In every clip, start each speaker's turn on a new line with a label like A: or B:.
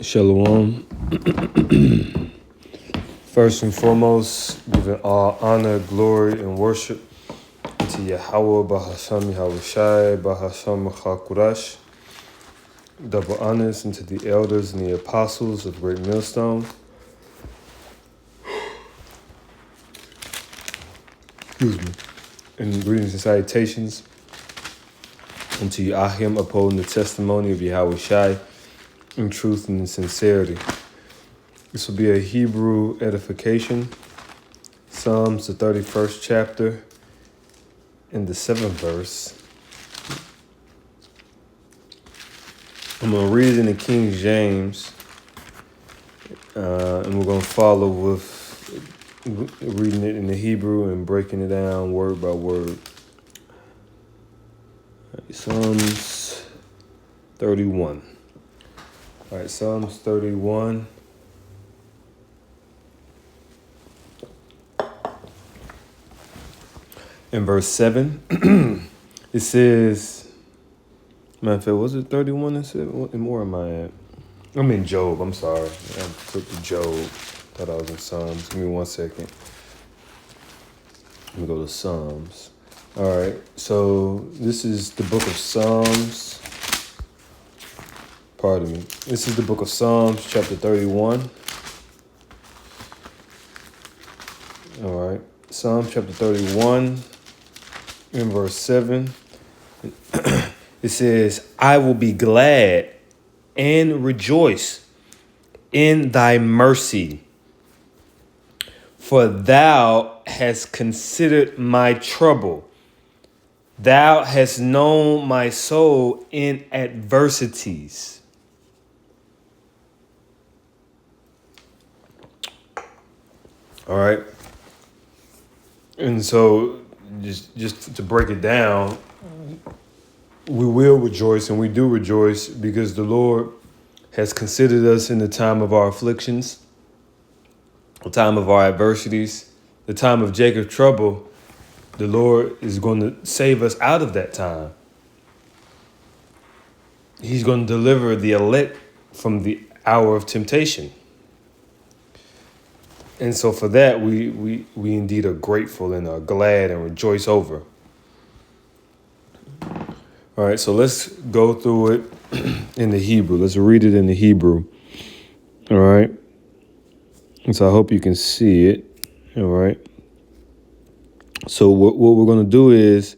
A: Shalom. First and foremost, giving all honor, glory, and worship to Yahweh Bahasham Yahushai Bahasham Chakurash. Double honors into the elders and the apostles of Great Millstone. Excuse me. And greetings and salutations unto Yahim upholding the testimony of Yahushai in truth and in sincerity. This will be a Hebrew edification. Psalms, the 31st chapter, and the 7th verse. I'm going to read it in the King James, and we're going to follow with reading it in the Hebrew and breaking it down word by word. Psalms 31. All right, Psalms 31. In verse 7, it says, matter of fact, was it 31 and 7? What more am I at? I'm in Job, I'm sorry. I flipped to Job. Thought I was in Psalms. Give me 1 second. Let me go to Psalms. All right, so this is the book of Psalms. Pardon me. This is the book of Psalms, chapter 31. All right, Psalms chapter 31, in verse 7. It says, I will be glad and rejoice in thy mercy, for thou hast considered my trouble. Thou hast known my soul in adversities. All right. And so just to break it down, we will rejoice, and we do rejoice because the Lord has considered us in the time of our afflictions, the time of our adversities, the time of Jacob's trouble. The Lord is going to save us out of that time. He's going to deliver the elect from the hour of temptation. And so for that, we indeed are grateful and are glad and rejoice over. All right, so let's go through it in the Hebrew. Let's read it in the Hebrew. All right. And so I hope you can see it. All right. So what we're going to do is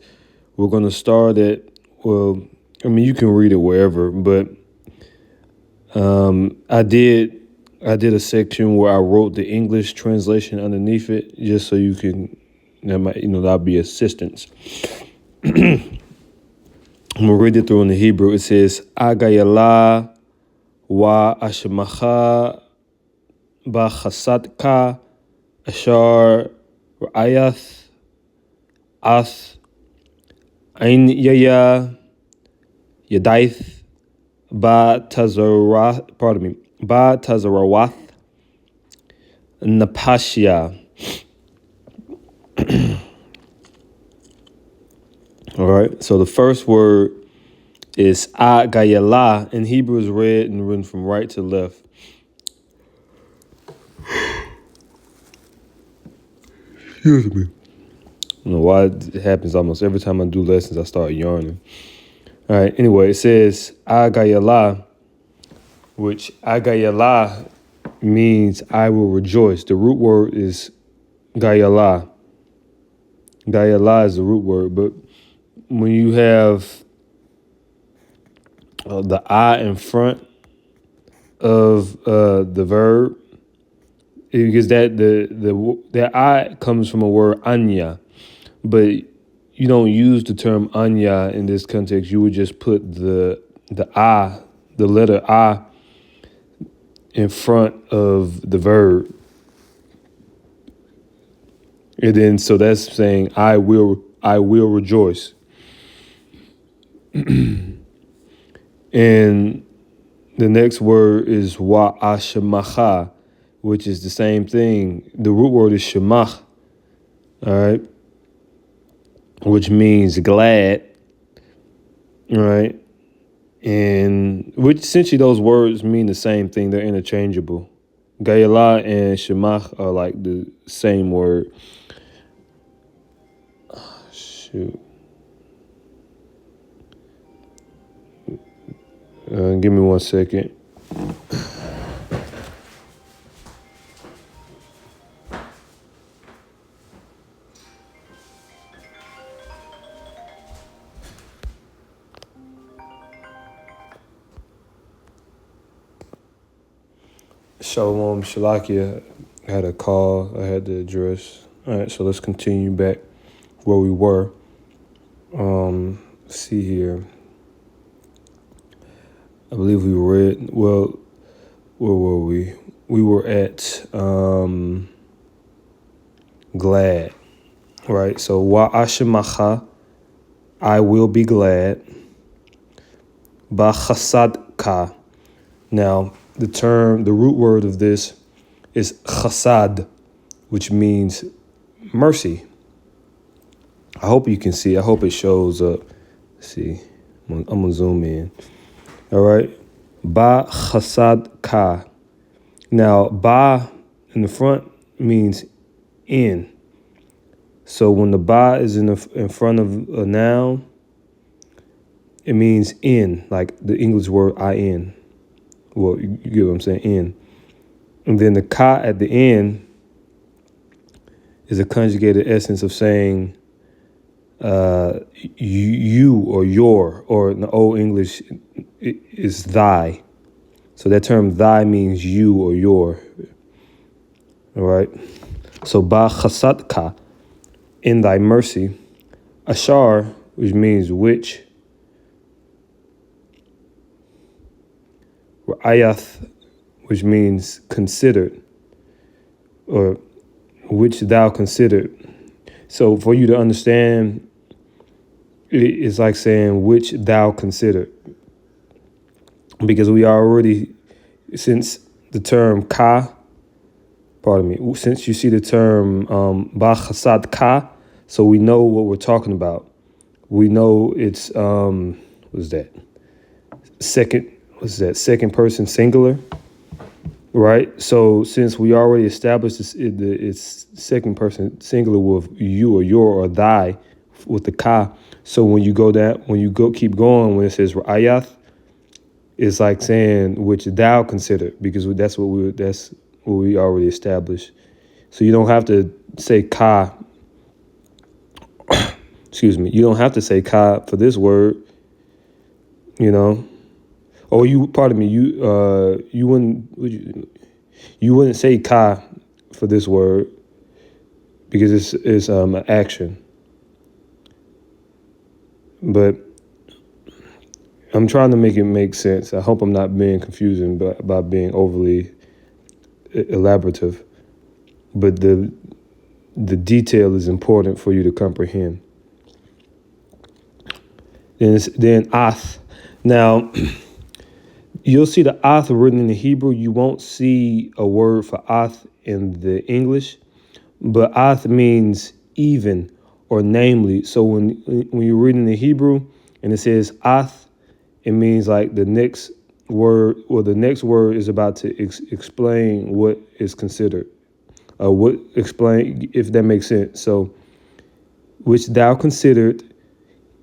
A: we're going to start at, well, I mean, you can read it wherever, but I did a section where I wrote the English translation underneath it, just so you can, that'll be assistance. I'm going to read it through in the Hebrew. It says, Agayala wa ashmacha bachasatka ashar ra'ayath ath ein yaya yadaith ba tazarawath napashia. All right, so the first word is agayala. In Hebrew is read and written from right to left. Excuse me. I don't know why it happens almost every time I do lessons, I start yarning. All right, anyway, it says agayala, which agayala means I will rejoice. The root word is gayala. Gayala is the root word, but when you have the I in front of the verb, because that I comes from a word anya, but you don't use the term anya in this context. You would just put the I, the letter I, in front of the verb, and then so that's saying I will rejoice. And the next word is wa ashamacha, which is the same thing. The root word is shemach, all right, which means glad, all right? And which essentially those words mean the same thing. They're interchangeable. Gayala and Shemach are like the same word. Shoot. Give me 1 second. Shalom, Shalakia. I had a call I had to address. All right, so let's continue back where we were. Let's see here. I believe we read, well, where were we? We were at glad, right? So, wa ashemacha, I will be glad. Ba chasadka. Now, the root word of this is chasad, which means mercy. I hope you can see. I hope it shows up. Let's see, I'm gonna zoom in. All right, ba chasad ka. Now, ba in the front means in. So when the ba is in front of a noun, it means in, like the English word in. Well, you get what I'm saying, in. And then the ka at the end is a conjugated essence of saying you or your, or in the Old English is thy. So that term thy means you or your. All right. So ba chasatka, in thy mercy. Ashar, which means which. Ayath, which means considered, or which thou considered. So for you to understand, it's like saying which thou considered. Because we already, since the term ka, since you see the term ba chasad ka, so we know what we're talking about. We know it's, what's that? Second person singular, right? So since we already established it's second person singular with you or your or thy with the ka. So when you keep going, when it says ayath, it's like saying which thou consider, because that's what we already established. So you don't have to say ka. Excuse me. You don't have to say ka for this word. You know. Oh, pardon me. You wouldn't say ka for this word because it's an action. But I'm trying to make it make sense. I hope I'm not being confusing by being overly elaborative. But the detail is important for you to comprehend. Then ath. Now, you'll see the ath written in the Hebrew. You won't see a word for ath in the English, but ath means even or namely. So when you're reading the Hebrew and it says ath, it means like the next word, or the next word is about to explain what is considered. Explain, if that makes sense. So, which thou considered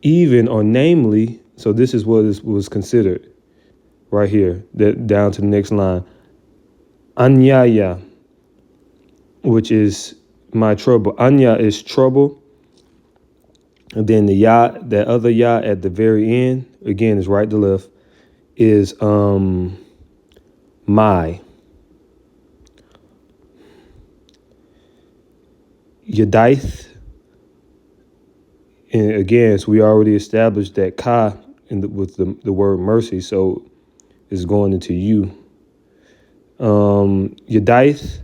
A: even or namely. So this is what was considered right here, that down to the next line. Anyaya, which is my trouble. Anya is trouble. And then the ya, that other ya at the very end, again is right to left, is my. Yadaith. And again, so we already established that ka with the word mercy, so it's going into you. Yadaith,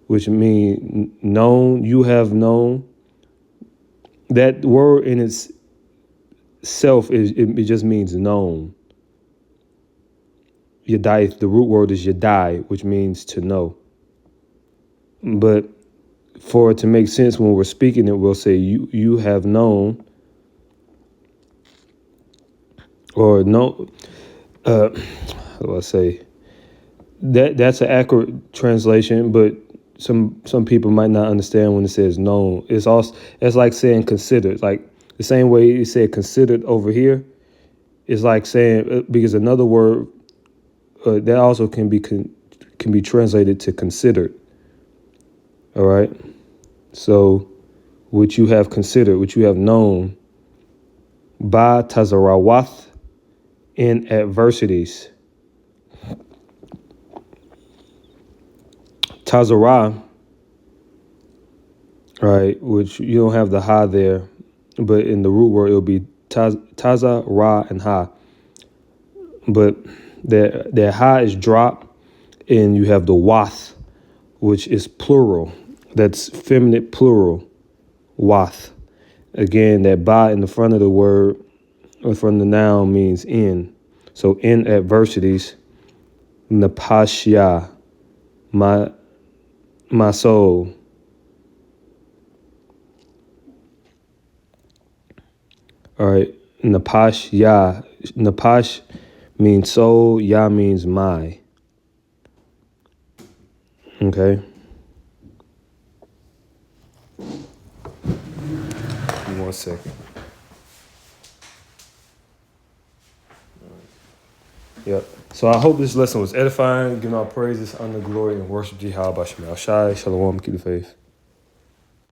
A: which means known, you have known. That word in itself it just means known. Yadaith, the root word is yadai, which means to know. But for it to make sense when we're speaking it, we'll say you have known or no, how do I say that's an accurate translation, but some people might not understand when it says known. It's like saying considered, like the same way you said considered over here. It's like saying because another word that also can be translated to considered. All right, so which you have considered, which you have known, ba tazarawath in adversities. Tazarah, right, which you don't have the ha there, but in the root word it'll be taza, ra, and ha. But that ha is dropped, and you have the wath, which is plural. That's feminine plural, wath. Again, that ba in the front of the word, or front of the noun means in. So in adversities, napashya, my soul. All right, napashya. Napash means soul, ya means my. Okay. Give me 1 second. Yep. So I hope this lesson was edifying. Giving all praises, honor, glory, and worship Jehovah Shai. Shalom, keep the faith.